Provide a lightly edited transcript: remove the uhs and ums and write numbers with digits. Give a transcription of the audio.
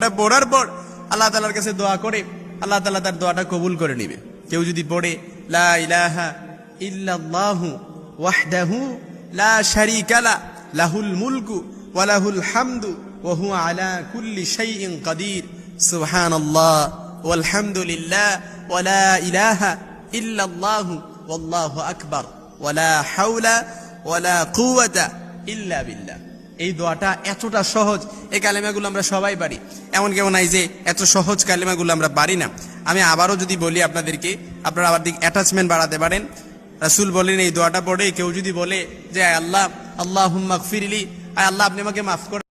দোয়াটা পড়ার পর আল্লাহ তাআলার কাছে দোয়া করে, আল্লাহ তাআলা তার দোয়াটা কবুল করে নেবে। কেউ যদি পড়ে লা ইলাহা ইল্লাল্লাহু ওয়াহদাহু লা শারীকা লা লাহুল মুলকু ওয়া লাহুল হামদু ওয়া হুয়া আলা কুল্লি শাইইন কাদির, সুবহানাল্লাহ ওয়ালহামদুলিল্লাহ ওয়া লা ইলাহা ইল্লাল্লাহু ওয়াল্লাহু আকবার ওয়া লা হাওলা ওয়া লা কুওয়াতা ইল্লা বিল্লাহ। এই দোয়াটা এতটা সহজ, এই কালেমাগুলো আমরা সবাই পারি, এমন কেমন নাই যে এত সহজ কালেমাগুলো আমরা পারি না। আমি আবারও যদি বলি আপনাদেরকে, আপনারা আবার দিক অ্যাটাচমেন্ট বাড়াতে পারেন। রাসূল বলেন এই দোয়াটা পড়ে কেউ যদি বলে যে আল্লাহ আল্লাহুম্মা গফিরলি, আয় আল্লাহ আপনি আমাকে মাফ করে